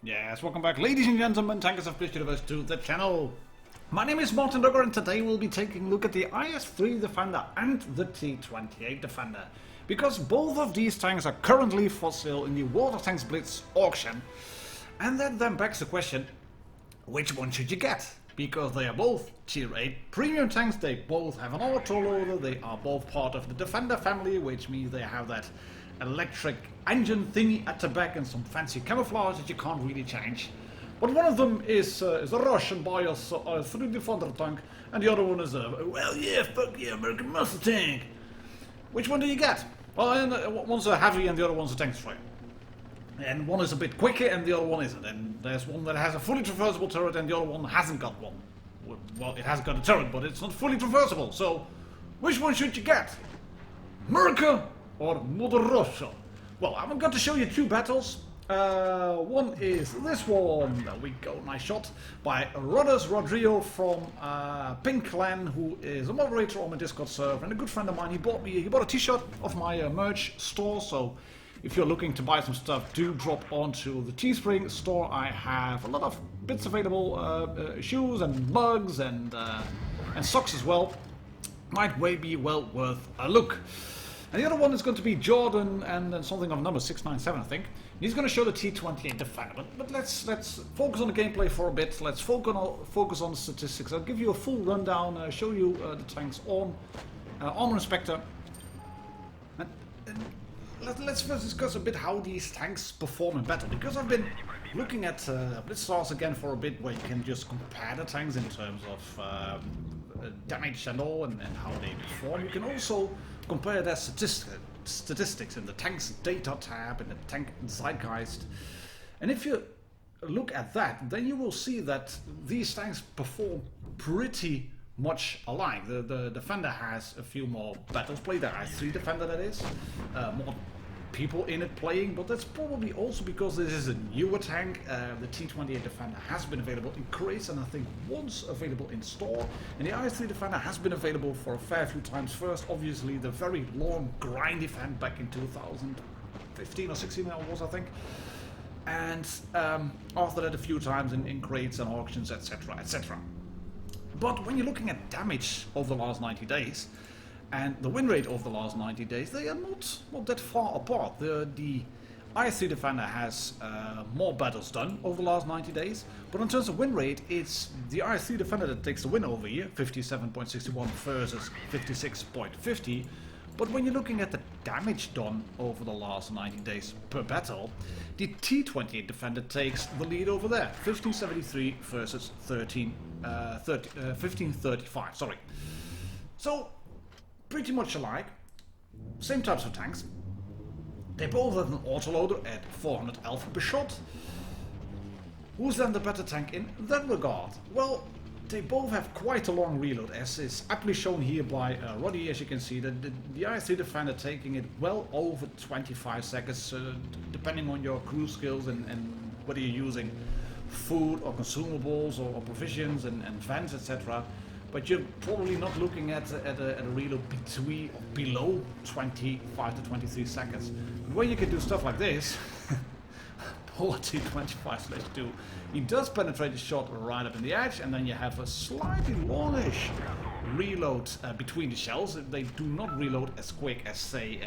Yes, welcome back, ladies and gentlemen, tankers of Blitz Universe, to the channel. My name is martindogger, and today we'll be taking a look at the IS-3 Defender and the T28 Defender, because both of these tanks are currently for sale in the WoT Blitz auction. And that then begs the question, which one should you get? Because they are both tier 8 premium tanks, they both have an autoloader, they are both part of the Defender family, which means they have that electric engine thingy at the back and some fancy camouflage that you can't really change. But one of them is a Russian bias IS-3 Defender tank, and the other one is a, well yeah, fuck yeah, American muscle tank. Which one do you get? Well, one's a heavy and the other one's a tank destroyer. And one is a bit quicker and the other one isn't. And there's one that has a fully traversable turret and the other one hasn't got one. Well, it has got a turret, but it's not fully traversable. So, which one should you get? America or Mother Russia? Well, I'm going to show you two battles. One is this one. There we go, nice shot by Rodrigo from Pink Clan, who is a moderator on my Discord server and a good friend of mine. He bought a t-shirt of my merch store, so if you're looking to buy some stuff, do drop onto the Teespring store. I have a lot of bits available, shoes and mugs and socks as well. Might be well worth a look. And the other one is going to be Jordan and then something of number 697, I think. He's going to show the T28 Defender. But let's focus on the gameplay for a bit. Let's focus on the statistics. I'll give you a full rundown, show you the tanks on Armor Inspector. Let's first discuss a bit how these tanks perform in battle, because I've been looking at BlitzStars again for a bit, where you can just compare the tanks in terms of damage and all, and how they perform. You can also compare their statistics in the tank's data tab and the tank zeitgeist. And if you look at that, then you will see that these tanks perform pretty much alike. The Defender has a few more battles played, the IS-3 Defender that is, more people in it playing, but that's probably also because this is a newer tank. The T28 Defender has been available in crates and I think once available in store, and the IS-3 Defender has been available for a fair few times. First, obviously, the very long grind event back in 2015 or 16 it was, I think, and after that a few times in crates and auctions, etc, etc. But when you're looking at damage over the last 90 days and the win rate over the last 90 days, they are not that far apart. The IS-3 Defender has more battles done over the last 90 days, but in terms of win rate, it's the IS-3 Defender that takes the win over here, 57.61 versus 56.50. But when you're looking at the damage done over the last 90 days per battle, the T28 Defender takes the lead over there, 1573 versus 1535, sorry. So, pretty much alike, same types of tanks. They both have an autoloader at 400 alpha per shot. Who's then the better tank in that regard? Well, they both have quite a long reload, as is aptly shown here by Roddy. As you can see, the IS-3 Defender taking it well over 25 seconds, depending on your crew skills and whether you're using food or consumables or provisions and vents, etc. But you're probably not looking at a reload below 25 to 23 seconds. When you can do stuff like this, poor T25/2, he does penetrate the shot right up in the edge, and then you have a slightly longish reload between the shells. They do not reload as quick as, say,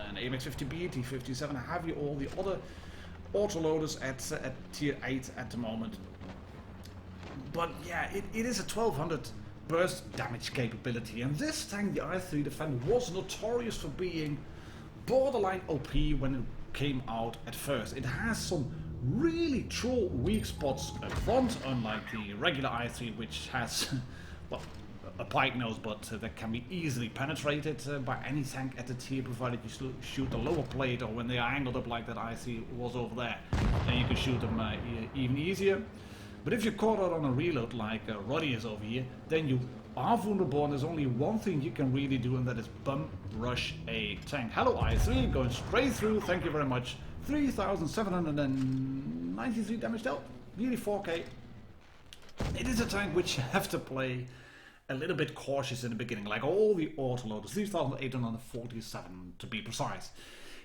an AMX-50B, T57 Heavy, all the other autoloaders at tier 8 at the moment. But yeah, it is a 1200 burst damage capability, and this tank, the IS-3 Defender, was notorious for being borderline OP when it came out at first. It has some really true weak spots up front, unlike the regular IS-3, which has well, a pike nose, but that can be easily penetrated by any tank at the tier, provided you shoot the lower plate, or when they are angled up like that IC was over there, then you can shoot them even easier. But if you're caught out on a reload like Roddy is over here, then you are vulnerable, and there's only one thing you can really do, and that is bum rush a tank. Hello IS-3, going straight through, thank you very much. 3,793 damage dealt, nearly 4k. It is a tank which you have to play a little bit cautious in the beginning, like all the autoloaders, 3,847 to be precise.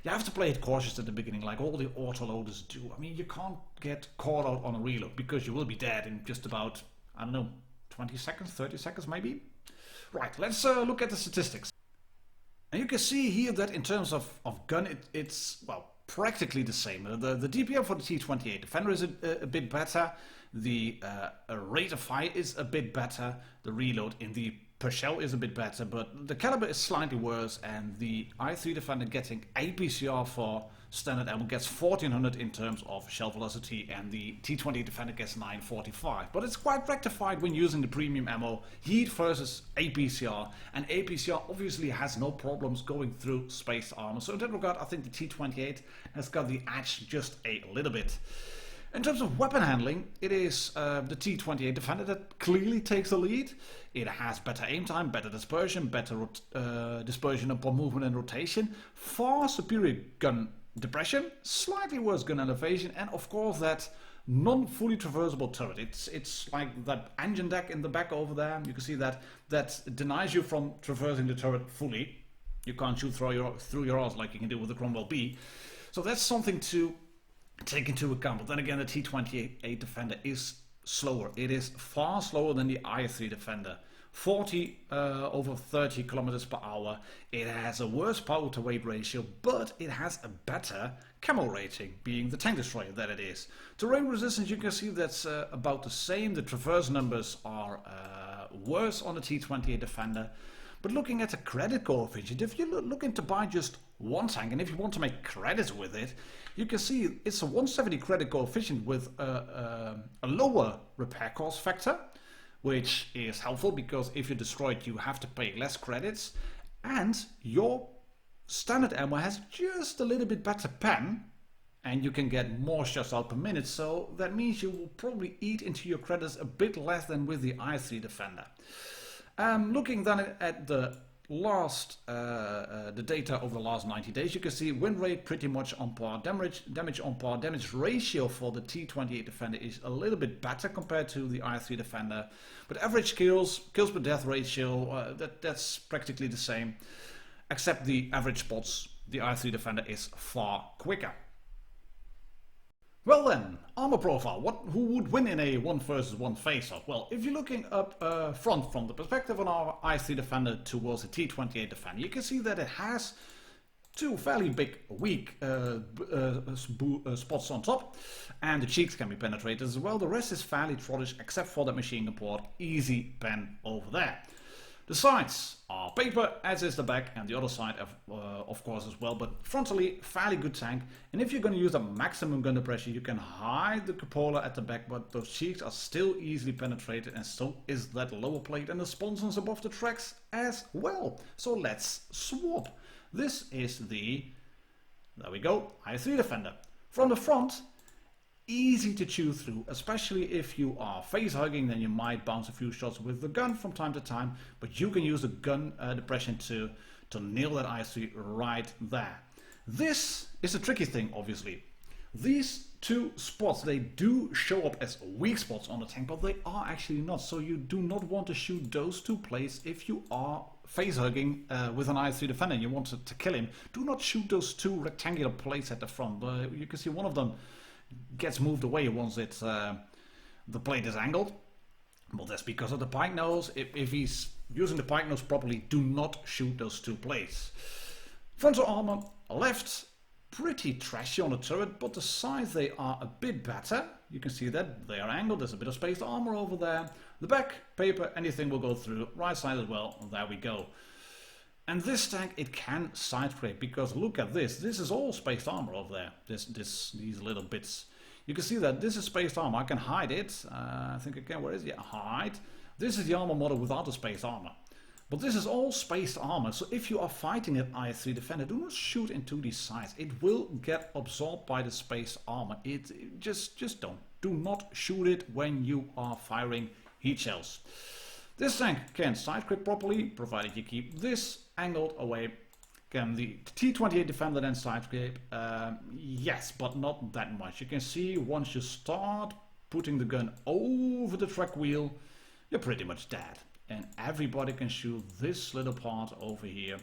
You have to play it cautious at the beginning, like all the autoloaders do. I mean, you can't get caught out on a reload, because you will be dead in just about, I don't know, 20 seconds, 30 seconds maybe? Right, let's look at the statistics. And you can see here that in terms of gun, it's, well, practically the same. The DPM for the T28 Defender is a bit better. The rate of fire is a bit better. The reload in the per shell is a bit better, but the caliber is slightly worse, and the IS-3 Defender getting APCR for standard ammo gets 1400 in terms of shell velocity, and the T28 Defender gets 945. But it's quite rectified when using the premium ammo, heat versus APCR, and APCR obviously has no problems going through spaced armor. So in that regard, I think the T28 has got the edge just a little bit. In terms of weapon handling, it is the T28 Defender that clearly takes the lead. It has better aim time, better dispersion, better dispersion upon movement and rotation, far superior gun depression, slightly worse gun elevation, and of course that non-fully traversable turret. It's like that engine deck in the back over there. You can see that denies you from traversing the turret fully. You can't shoot through your arse like you can do with the Cromwell B. So that's something to take into account. But then again, the T28 Defender is slower. It is far slower than the IS-3 Defender. 40 over 30 kilometers per hour. It has a worse power to weight ratio, but it has a better camo rating, being the tank destroyer that it is. Terrain resistance, you can see that's about the same. The traverse numbers are worse on the T28 Defender. But looking at the credit coefficient, if you're looking to buy just one tank, and if you want to make credits with it, you can see it's a 170 credit coefficient with a lower repair cost factor, which is helpful because if you destroy it, you have to pay less credits, and your standard ammo has just a little bit better pen, and you can get more shots out per minute, so that means you will probably eat into your credits a bit less than with the IS-3 Defender. Looking then at the last the data over the last 90 days, you can see win rate pretty much on par, damage on par, damage ratio for the T28 Defender is a little bit better compared to the IS-3 Defender, but average kills per death ratio, that's practically the same, except the average spots. The IS-3 Defender is far quicker. Well then, armor profile. Who would win in a 1 versus 1 face-off? Well, if you're looking up front from the perspective of our IS-3 Defender towards the T28 Defender, you can see that it has two fairly big weak spots on top, and the cheeks can be penetrated as well. The rest is fairly trollish, except for that machine gun port, easy pen over there. The sides are paper, as is the back, and the other side of course as well, but frontally fairly good tank. And if you're going to use a maximum gun depression, you can hide the cupola at the back, but those cheeks are still easily penetrated, and so is that lower plate and the sponsons above the tracks as well. So let's swap. This is the, there we go, IS-3 Defender. From the front, easy to chew through, especially if you are face hugging, then you might bounce a few shots with the gun from time to time, but you can use the gun depression to nail that IS-3 right there. This is a tricky thing, obviously. These two spots, they do show up as weak spots on the tank, but they are actually not, so you do not want to shoot those two plates if you are face hugging with an IS-3 Defender and you want to kill him. Do not shoot those two rectangular plates at the front. You can see one of them gets moved away once it's the plate is angled. Well, that's because of the pike nose. If he's using the pike nose properly, do not shoot those two plates. Frontal armor left, pretty trashy on the turret, but the sides, they are a bit better. You can see that they are angled. There's a bit of spaced armor over there. The back, paper, anything will go through. Right side as well. There we go. And this tank, it can side scrape, because look at this. This is all spaced armor over there. These little bits. You can see that this is spaced armor. I can hide it. I think I can. Where is it? Yeah, hide. This is the armor model without the spaced armor. But this is all spaced armor, so if you are fighting an IS-3 Defender, do not shoot into these sides. It will get absorbed by the spaced armor. Just don't. Do not shoot it when you are firing heat shells. This tank can side grip properly, provided you keep this angled away. Can the T28 Defender then side grip? Yes, but not that much. You can see once you start putting the gun over the track wheel, you're pretty much dead. And everybody can shoot this little part over here.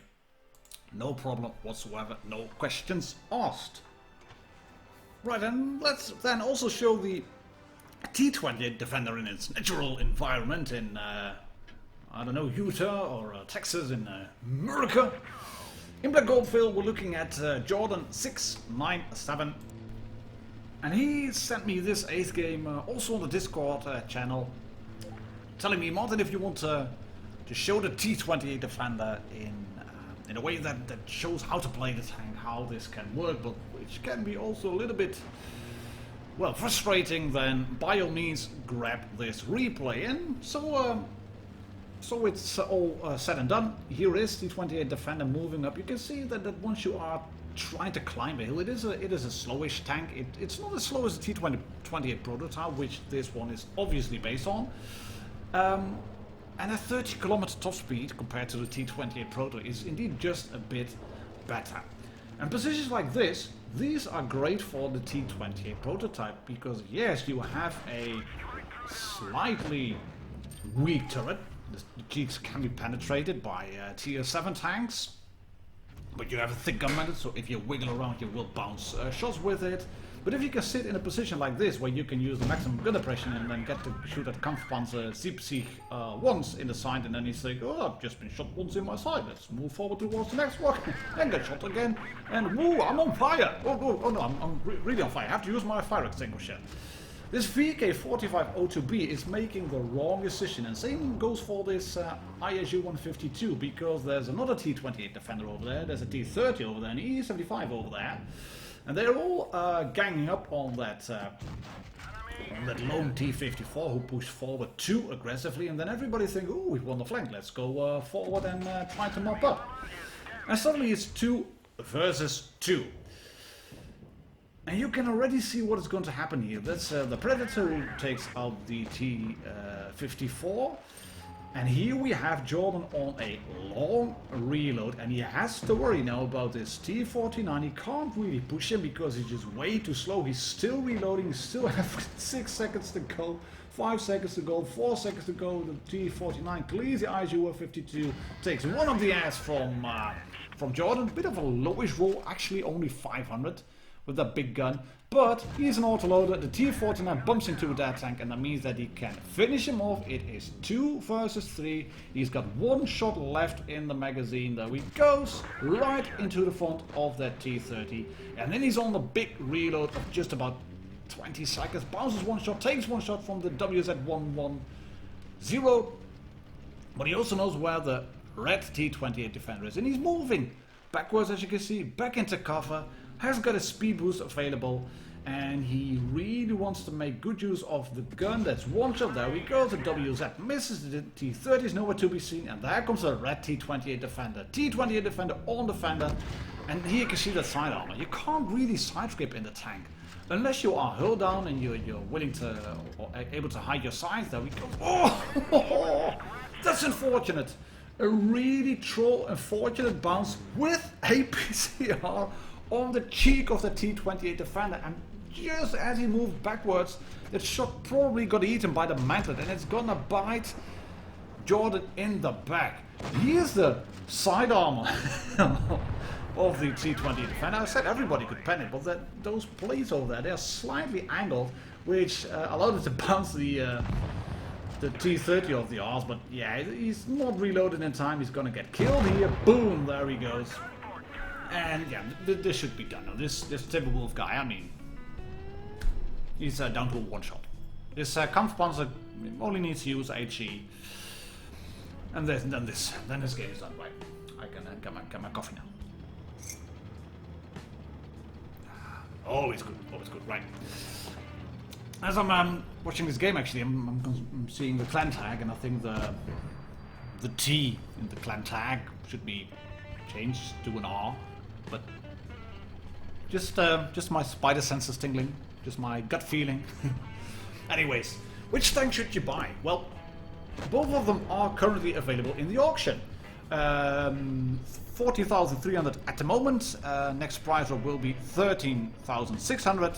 No problem whatsoever, no questions asked. Right, and let's then also show the T28 Defender in its natural environment in, I don't know, Utah or Texas in America. In Black Goldfield we're looking at Jordan 697. And he sent me this 8th game also on the Discord channel, telling me, Martin, if you want to show the T28 Defender in a way that shows how to play the tank, how this can work, but which can be also a little bit, well, frustrating, then by all means grab this replay. And so it's all said and done. Here is T28 Defender moving up. You can see that once you are trying to climb a hill, it is a slowish tank. It's not as slow as the T28 prototype, which this one is obviously based on. And a 30 km top speed compared to the T28 Proto is indeed just a bit better. And positions like this, these are great for the T28 prototype because yes, you have a slightly weak turret. The cheeks can be penetrated by tier 7 tanks, but you have a thick gun method, so if you wiggle around you will bounce shots with it. But if you can sit in a position like this, where you can use the maximum gun depression and then get to shoot at Kampfpanzer Sieg once in the side, and then you think, oh, I've just been shot once in my side, let's move forward towards the next one, and get shot again, and woo, I'm on fire! Oh no, I'm really on fire, I have to use my fire extinguisher. This VK4502B is making the wrong decision, and same goes for this ISU-152, because there's another T28 Defender over there, there's a T30 over there, and an E75 over there. And they're all ganging up on that lone T54 who pushed forward too aggressively, and then everybody thinks, oh, we won the flank, let's go forward and try to mop up. And suddenly it's 2 versus 2. And you can already see what is going to happen here. That's the Predator who takes out the T54. And here we have Jordan on a long reload, and he has to worry now about this T49. He can't really push him because he's just way too slow. He's still reloading, he still has 6 seconds to go, 5 seconds to go, 4 seconds to go. The T49 clears the ISU-152, takes one of the ass from Jordan. Bit of a lowish roll, actually only 500 with that big gun. But he's an autoloader, the T49 bumps into that tank, and that means that he can finish him off. It is 2 versus 3. He's got 1 shot left in the magazine. There he goes, right into the front of that T30. And then he's on the big reload of just about 20 seconds. Bounces 1 shot, takes 1 shot from the WZ110. But he also knows where the red T28 Defender is. And he's moving backwards, as you can see, back into cover. Has got a speed boost available, and he really wants to make good use of the gun. That's 1 shot, there we go, the WZ misses, the T30 is nowhere to be seen, and there comes the red T28 Defender. T28 Defender on Defender, and here you can see that side armor. You can't really side grip in the tank, unless you are hull down and you're willing to, or able to hide your sides. There we go. Oh, that's unfortunate. A really troll unfortunate bounce with a PCR on the cheek of the T28 Defender, and just as he moved backwards, that shot probably got eaten by the mantlet, and it's gonna bite Jordan in the back. Here's the side armor of the T28 Defender. I said everybody could pen it, but those plates over there, they're slightly angled, which allowed it to bounce the T30 off the arse. But yeah, he's not reloaded in time, he's gonna get killed here. Boom, there he goes. And yeah, this should be done now. This Timberwolf guy, I mean, he's down to 1 shot. This Kampfpanzer only needs to use HE, and then this game is done. Right, I can get my coffee now. Always good, right. as I'm watching this game, actually, I'm seeing the clan tag, and I think the T in the clan tag should be changed to an R, but just my spider senses tingling, just my gut feeling. Anyways, which tank should you buy? Well, both of them are currently available in the auction. 14,300 at the moment. Next price drop will be 13,600.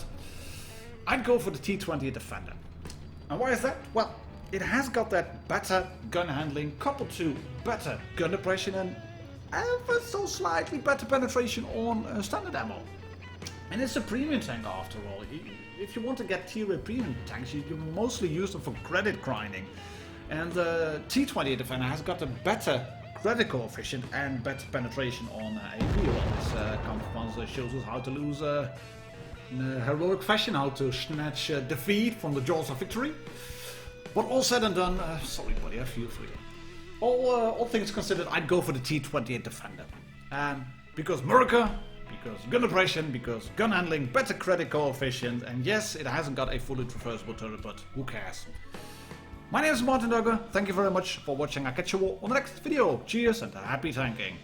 I'd go for the T28 Defender. And why is that? Well, it has got that better gun handling coupled to better gun depression and ever so slightly better penetration on standard ammo. And it's a premium tank after all. If you want to get tier A premium tanks, you can mostly use them for credit grinding. And the T28 Defender has got a better credit coefficient and better penetration on AP. Well, this counterpunch shows us how to lose in a heroic fashion, how to snatch defeat from the jaws of victory. But all said and done, sorry buddy, I feel for you. All things considered, I'd go for the T28 Defender. Because America, because gun depression, because gun handling, better credit coefficient, and yes, it hasn't got a fully traversable turret, but who cares? My name is martindogger, thank you very much for watching, I'll catch you all on the next video. Cheers and happy tanking!